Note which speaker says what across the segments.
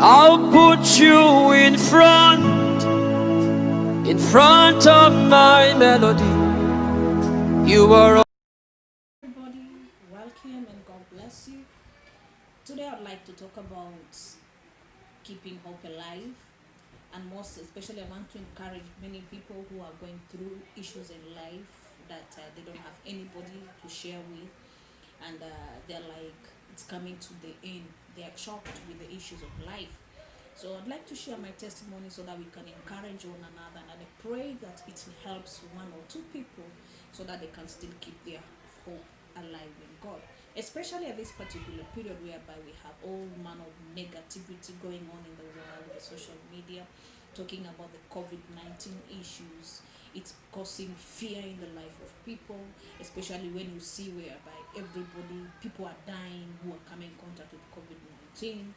Speaker 1: I'll put you in front of my melody. You are
Speaker 2: Everybody, welcome and God bless you. Today I'd like to talk about keeping hope alive, and most especially I want to encourage many people who are going through issues in life that they don't have anybody to share with, and they're like it's coming to the end. They are shocked with the issues of life. So I'd like to share my testimony so that we can encourage one another, and I pray that it helps one or two people so that they can still keep their hope alive in God. Especially at this particular period whereby we have all manner of negativity going on in the world, the social media, talking about the COVID-19 issues. It's causing fear in the life of people, especially when you see whereby people are dying who are coming in contact with COVID-19,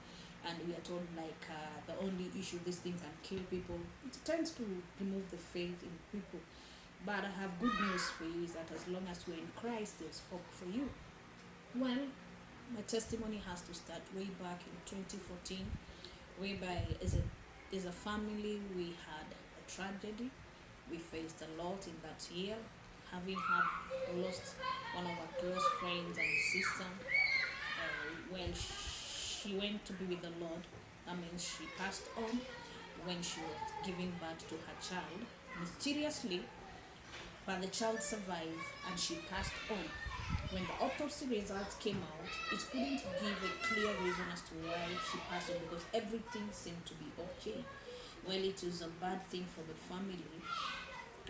Speaker 2: and we are told like the only issue this thing can kill people. It tends to remove the faith in people. But I have good news for you is that as long as we're in Christ, there's hope for you. Well, my testimony has to start way back in 2014, whereby as a family we had a tragedy. We faced a lot in that year, having lost one of our close friends and sister. Well, she went to be with the Lord. That means she passed on when she was giving birth to her child mysteriously, but the child survived and she passed on. When the autopsy results came out, it couldn't give a clear reason as to why she passed on because everything seemed to be okay. Well, it was a bad thing for the family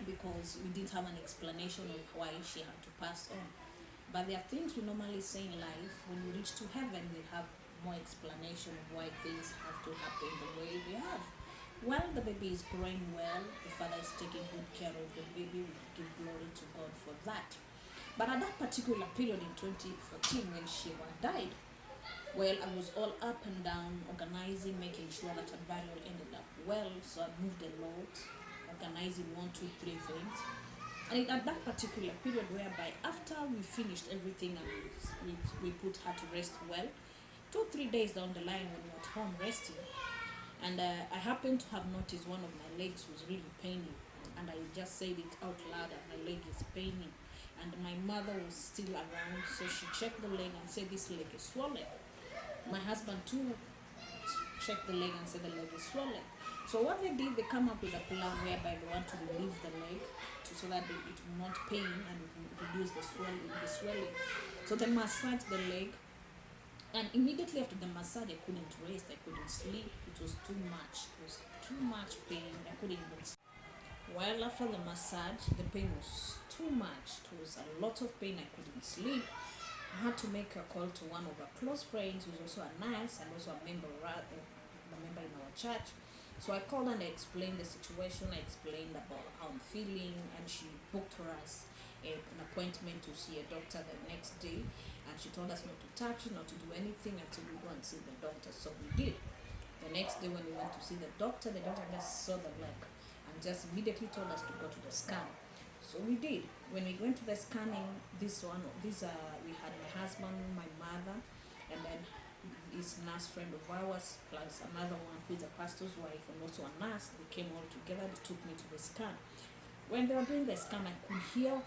Speaker 2: because we didn't have an explanation of why she had to pass on. But there are things we normally say in life. When we reach to heaven, we have more explanation of why things have to happen the way they have. Well, the baby is growing well. The father is taking good care of the baby. We give glory to God for that. But at that particular period in 2014, when she died, well, I was all up and down, organizing, making sure that her burial ended up well. So I moved a lot, organizing 1, 2, 3 things. And at that particular period whereby after we finished everything and we put her to rest well, 2, 3 days down the line when we were at home resting, and I happened to have noticed one of my legs was really paining, and I just said it out loud that my leg is paining, and my mother was still around, so she checked the leg and said this leg is swollen. My husband too checked the leg and said the leg is swollen. So what they did, they come up with a plan whereby they want to relieve the leg so that it will not pain and reduce the swelling. So they massaged the leg, and immediately after the massage, I couldn't rest, I couldn't sleep. It was too much. It was too much pain. I couldn't even sleep. Well, after the massage, the pain was too much. It was a lot of pain. I couldn't sleep. I had to make a call to one of our close friends who's also a nurse and also a member in our church. So I called and I explained the situation. I explained about how I'm feeling, and she booked for us an appointment to see a doctor the next day. And she told us not to touch it, not to do anything until we go and see the doctor. So we did. The next day when we went to see the doctor just saw the leg and just immediately told us to go to the scan. So we did. When we went to the scanning, we had my husband, my mother, and then this nurse friend of ours, plus another one who is a pastor's wife and also a nurse. They came all together. They took me to the scan. When they were doing the scan, I could hear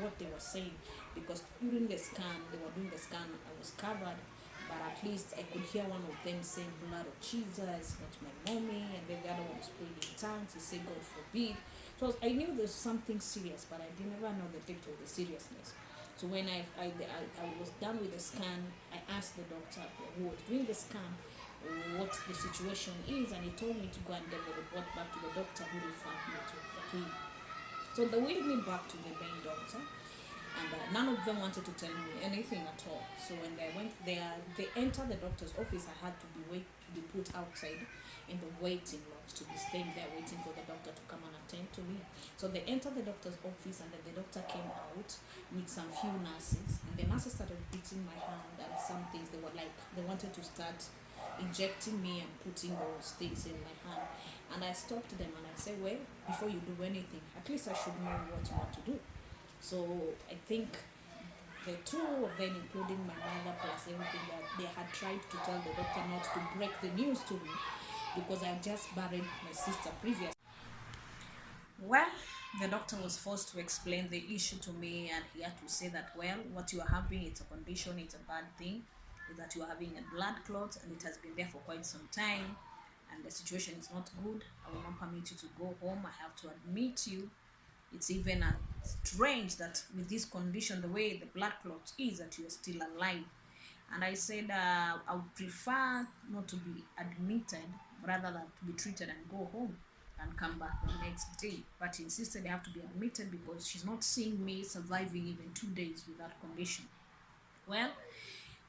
Speaker 2: what they were saying because during the scan, I was covered, but at least I could hear one of them saying, "Blood of Jesus, not my mommy," and then the other one was praying in tongues. He said, "God forbid." So I knew there's something serious, but I didn't ever know the depth of the seriousness. So when I was done with the scan, I asked the doctor who was doing the scan what the situation is, and he told me to go and get the report back to the doctor who referred me to him. So they wheeled me back to the main doctor, and none of them wanted to tell me anything at all. So when they went there, they entered the doctor's office. I had to be put outside in the waiting lodge, to be staying there waiting for the doctor to come and attend to me. So they entered the doctor's office, and then the doctor came out with some few nurses, and the nurses started beating my hand and some things. They wanted to start injecting me and putting those things in my hand. And I stopped them and I said, well, before you do anything, at least I should know what you want to do. So I think The two of them, including my mother plus everything, that they had tried to tell the doctor not to break the news to me because I had just buried my sister previously. Well, the doctor was forced to explain the issue to me, and he had to say that, well, what you are having, it's a condition, it's a bad thing, is that you are having a blood clot, and it has been there for quite some time, and the situation is not good. I will not permit you to go home. I have to admit you. It's even strange that with this condition, the way the blood clot is, that you are still alive. And I said, I would prefer not to be admitted rather than to be treated and go home and come back the next day. But he insisted I have to be admitted because she's not seeing me surviving even 2 days with that condition. Well,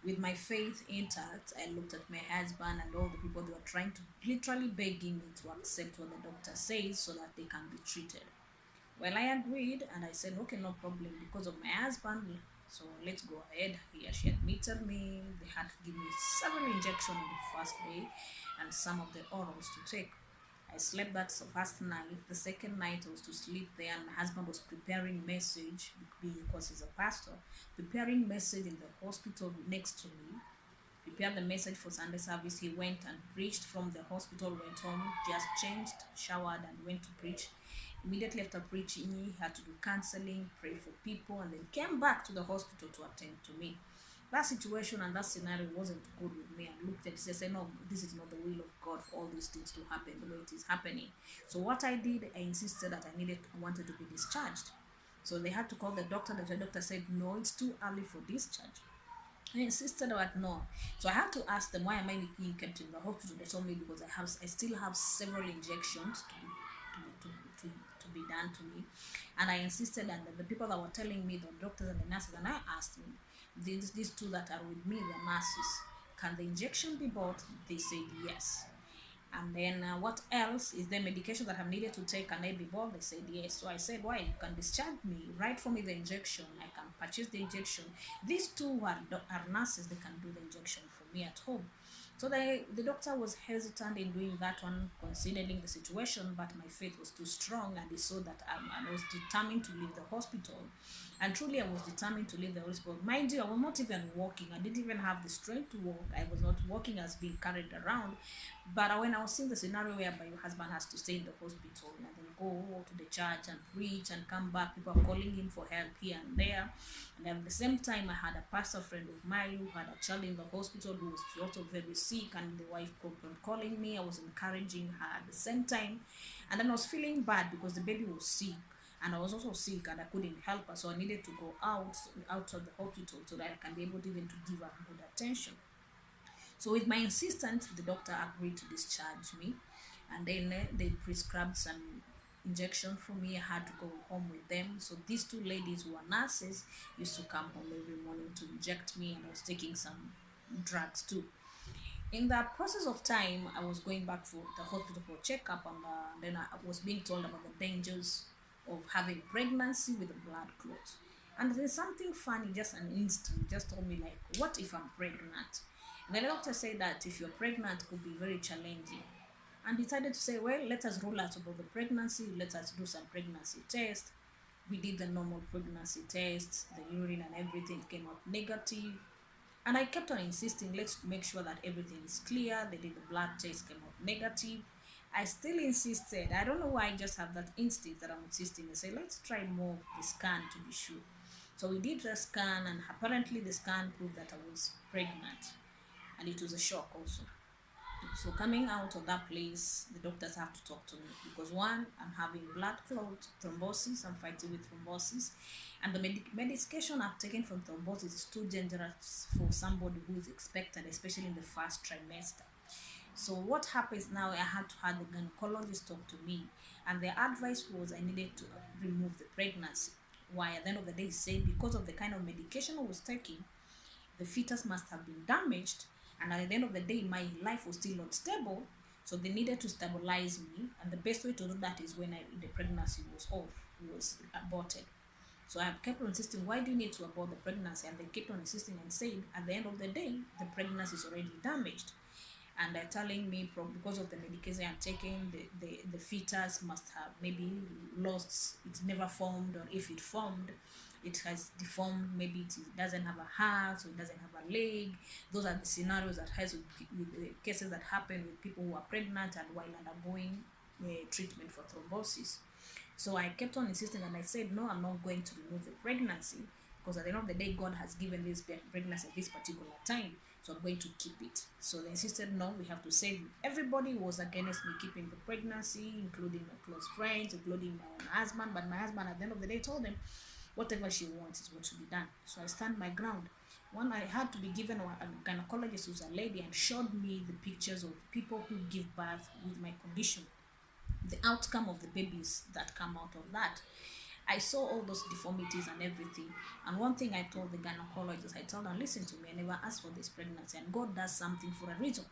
Speaker 2: with my faith intact, I looked at my husband and all the people that were trying to literally begging me to accept what the doctor says so that they can be treated. Well, I agreed and I said, okay, no problem because of my husband. So let's go ahead. She admitted me. They had to give me several injections on the first day and some of the orals to take. I slept that first night. The second night I was to sleep there, and my husband was preparing message because he's a pastor, preparing message in the hospital next to me. Prepared the message for Sunday service. He went and preached from the hospital, went home, just changed, showered, and went to preach. Immediately after preaching, he had to do counseling, pray for people, and then came back to the hospital to attend to me. That situation and that scenario wasn't good with me. I looked at it and said, no, this is not the will of God for all these things to happen the way it is happening. So what I did, I insisted that I wanted to be discharged. So they had to call the doctor. The doctor said, no, it's too early for discharge. I insisted that no. So I had to ask them, why am I being kept in the hospital? They told me because I still have several injections to be done to me. And I insisted, and the people that were telling me, the doctors and the nurses, and I asked them, these two that are with me, the nurses, can the injection be bought? They said yes. And then what else is there medication that I'm needed to take? Can I be bought? They said yes. So I said, why? You can discharge me, write for me the injection. I can purchase the injection. These two are nurses. They can do the injection for me at home. So the doctor was hesitant in doing that one, considering the situation, but my faith was too strong, and he saw that I was determined to leave the hospital. And truly, I was determined to leave the hospital. Mind you, I was not even walking. I didn't even have the strength to walk. I was not walking as being carried around. But when I was seeing the scenario whereby your husband has to stay in the hospital and then go to the church and preach and come back, people are calling him for help here and there. And at the same time, I had a pastor friend of mine who had a child in the hospital who was also very sick, and the wife kept on calling me. I was encouraging her at the same time. And then I was feeling bad because the baby was sick. And I was also sick and I couldn't help her. So I needed to go out of the hospital so that I can be able to even to give her good attention. So with my insistence, the doctor agreed to discharge me, and then they prescribed some injection for me. I had to go home with them. So these two ladies who are nurses used to come home every morning to inject me, and I was taking some drugs too. In that process of time, I was going back for the hospital for checkup, and then I was being told about the dangers of having pregnancy with a blood clot. And there's something funny, just an instant, just told me like, what if I'm pregnant? And the doctor said that if you're pregnant, it could be very challenging. And decided to say, well, let us rule out about the pregnancy, let us do some pregnancy tests. We did the normal pregnancy tests, the urine and everything came out negative. And I kept on insisting, let's make sure that everything is clear. They did the blood test, came out negative. I still insisted. I don't know why I just have that instinct that I'm insisting. I say, let's try more of the scan to be sure. So we did the scan, and apparently the scan proved that I was pregnant. And it was a shock also. So coming out of that place, the doctors have to talk to me because one, I'm having blood clot, thrombosis, I'm fighting with thrombosis, and the medication I've taken for thrombosis is too dangerous for somebody who is expectant, especially in the first trimester. So what happens now, I had to have the gynecologist talk to me, and the advice was I needed to remove the pregnancy. Why? At the end of the day, he said because of the kind of medication I was taking, the fetus must have been damaged, and at the end of the day my life was still not stable, so they needed to stabilize me, and the best way to do that is when the pregnancy was aborted. So I kept on insisting, why do you need to abort the pregnancy? And they kept on insisting and saying at the end of the day the pregnancy is already damaged, and they're telling me because of the medication I'm taking, the fetus must have maybe lost, it's never formed, or if it formed, it has deformed, maybe it doesn't have a heart, or it doesn't have a leg. Those are the scenarios that has with cases that happen with people who are pregnant and while undergoing treatment for thrombosis. So I kept on insisting, and I said, no, I'm not going to remove the pregnancy, because at the end of the day, God has given this pregnancy at this particular time, so I'm going to keep it. So they insisted, no, we have to save it. Everybody was against me keeping the pregnancy, including my close friends, including my own husband. But my husband, at the end of the day, told them, whatever she wants is what should be done. So I stand my ground. When I had to be given a gynecologist who's a lady and showed me the pictures of people who give birth with my condition, the outcome of the babies that come out of that, I saw all those deformities and everything. And one thing I told the gynecologist, I told her, listen to me, I never asked for this pregnancy, and God does something for a reason.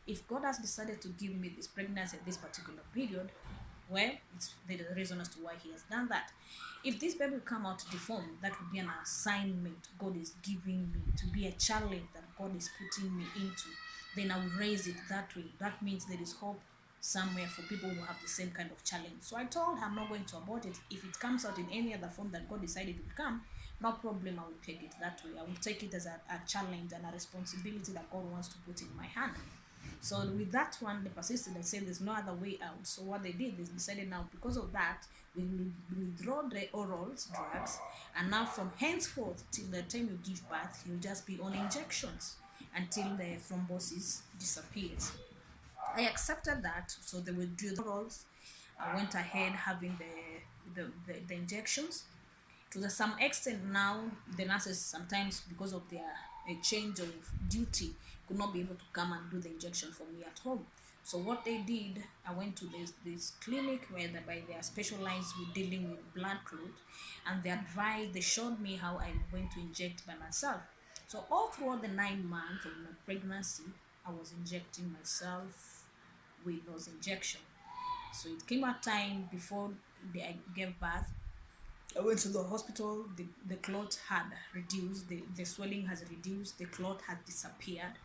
Speaker 2: If God has decided to give me this pregnancy at this particular period, well, it's the reason as to why He has done that. If this baby will come out deformed, that would be an assignment God is giving me, to be a challenge that God is putting me into. Then I will raise it that way. That means there is hope somewhere for people who have the same kind of challenge. So I told her I'm not going to abort it. If it comes out in any other form that God decided it would come, no problem, I will take it that way. I will take it as a challenge and a responsibility that God wants to put in my hand. So with that one, they persisted and said there's no other way out. So what they did, they decided now, because of that, we will withdraw the oral drugs, and now from henceforth till the time you give birth, you'll just be on injections until the thrombosis disappears. I accepted that, so they withdrew the orals. I went ahead having the injections. To the some extent now, the nurses sometimes, because of their a change of duty, could not be able to come and do the injection for me at home. So what they did, I went to this clinic where they are specialized with dealing with blood clot, and they showed me how I'm going to inject by myself. So all throughout the 9 months of my pregnancy, I was injecting myself with those injections. So it came a time before I gave birth, I went to the hospital. The clot had reduced, the swelling has reduced, the clot had disappeared.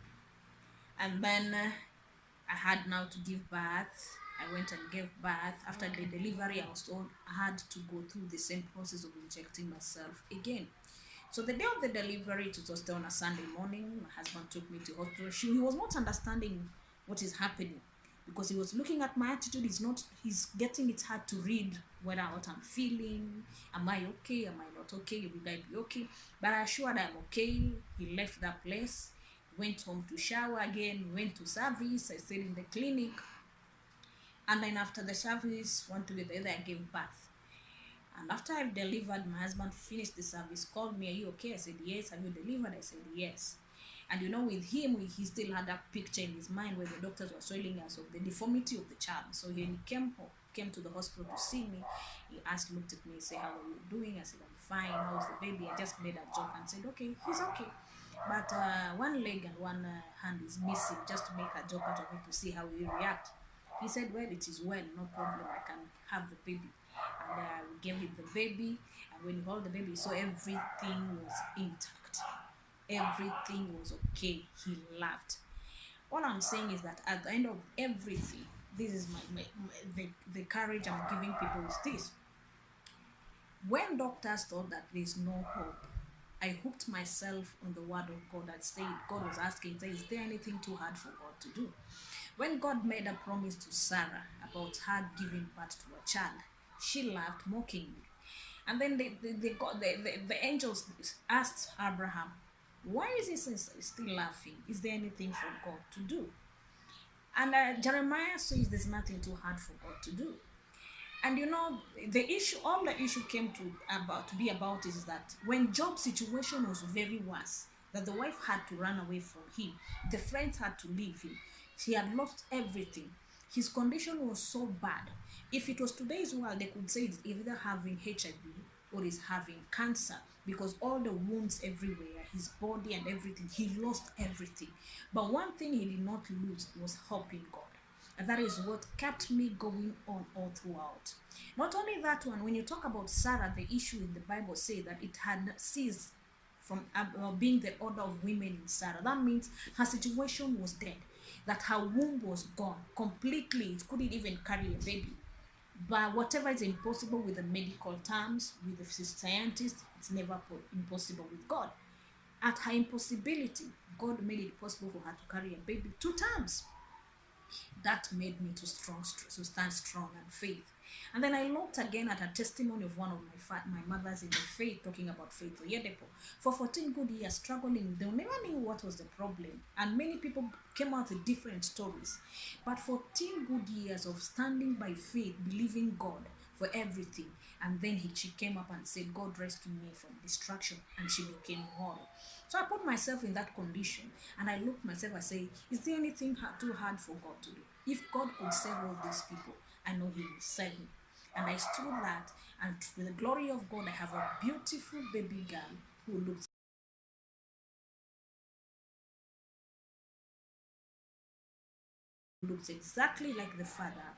Speaker 2: And then I had now to give birth. I went and gave birth. After the delivery, I was told I had to go through the same process of injecting myself again. So the day of the delivery, it was on a Sunday morning. My husband took me to hospital. He was not understanding what is happening, because he was looking at my attitude. He's getting it hard to read what I'm feeling. Am I okay? Am I not okay? Will I be okay? But I assured I'm okay. He left that place, went home to shower again, went to service. I stayed in the clinic. And then after the service, one together, I gave birth. And after I've delivered, my husband finished the service, called me, are you okay? I said, yes. Have you delivered? I said, yes. And with him, he still had that picture in his mind where the doctors were showing us of the deformity of the child. So when he came to the hospital to see me, he looked at me and said, how are you doing? I said, I'm fine. How's the baby? I just made a joke and said, okay, he's okay. But one leg and one hand is missing, just to make a joke out of it to see how he react. He said, well, it is well, no problem. I can have the baby. And we gave him the baby. And when he held the baby, so everything was intact. Everything was okay. He laughed. All I'm saying is that at the end of everything, this is the courage I'm giving people is this. When doctors thought that there's no hope, I hooked myself on the word of God that said, God was asking, is there anything too hard for God to do? When God made a promise to Sarah about her giving birth to a child, she laughed mockingly. And then the angels asked Abraham, why is he still laughing? Is there anything for God to do? And Jeremiah says there's nothing too hard for God to do. And all the issue came to be about is that when Job's situation was very worse, that the wife had to run away from him, the friends had to leave him, he had lost everything. His condition was so bad. If it was today's world, they could say it's either having HIV or is having cancer, because all the wounds everywhere, his body and everything, he lost everything. But one thing he did not lose was hope in God. And that is what kept me going on all throughout. Not only that one, when you talk about Sarah, the issue in the Bible says that it had ceased from being the order of women in Sarah. That means her situation was dead, that her womb was gone completely. It couldn't even carry a baby. But whatever is impossible with the medical terms, with the scientists, it's never impossible with God. At her impossibility, God made it possible for her to carry a baby 2 times. That made me to stand strong and faith. And then I looked again at a testimony of one of my mothers in the faith, talking about Faith Oyedepo. For 14 good years, struggling, they never knew what was the problem. And many people came out with different stories. But 14 good years of standing by faith, believing God for everything. And then she came up and said, God rescue me from destruction. And she became whole. So I put myself in that condition and I looked myself, I say, is there anything too hard for God to do? If God could save all these people, I know He will save me. And I stood that, and with the glory of God, I have a beautiful baby girl who looks exactly like the father,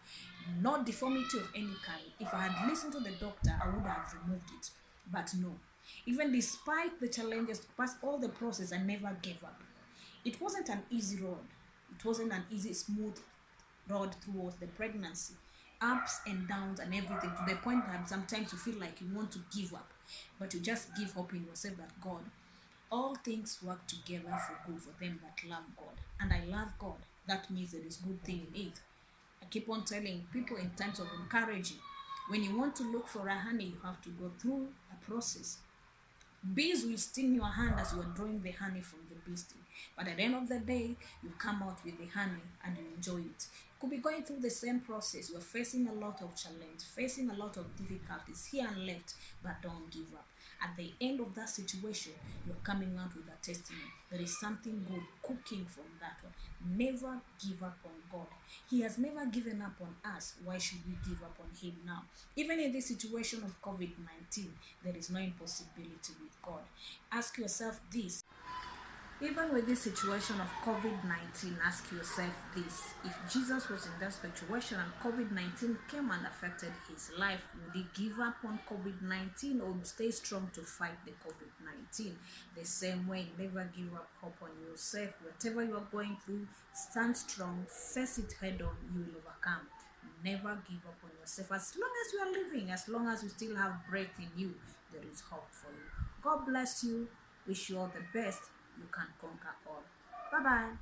Speaker 2: no deformity of any kind. If I had listened to the doctor, I would have removed it. But no. Even despite the challenges, past all the process, I never gave up. It wasn't an easy road. It wasn't an easy, smooth road towards the pregnancy. Ups and downs and everything, to the point that sometimes you feel like you want to give up. But you just give hope in yourself that God, all things work together for good for them that love God. And I love God. That means there is good thing in it. I keep on telling people in terms of encouraging. When you want to look for a honey, you have to go through a process. Bees will sting your hand as you are drawing the honey from the bee sting. But at the end of the day, you come out with the honey and you enjoy it. You could be going through the same process. You're facing a lot of challenge, facing a lot of difficulties here and left, but don't give up. At the end of that situation, you're coming out with a testimony. There is something good cooking from that one. Never give up on God. He has never given up on us. Why should we give up on Him now? Even in this situation of COVID-19, there is no impossibility with God. Ask yourself this. Even with this situation of COVID-19, ask yourself this. If Jesus was in that situation and COVID-19 came and affected his life, would he give up on COVID-19 or stay strong to fight the COVID-19? The same way, never give up hope on yourself. Whatever you are going through, stand strong, face it head on, you will overcome. Never give up on yourself. As long as you are living, as long as you still have breath in you, there is hope for you. God bless you. Wish you all the best. You can conquer all. Bye bye.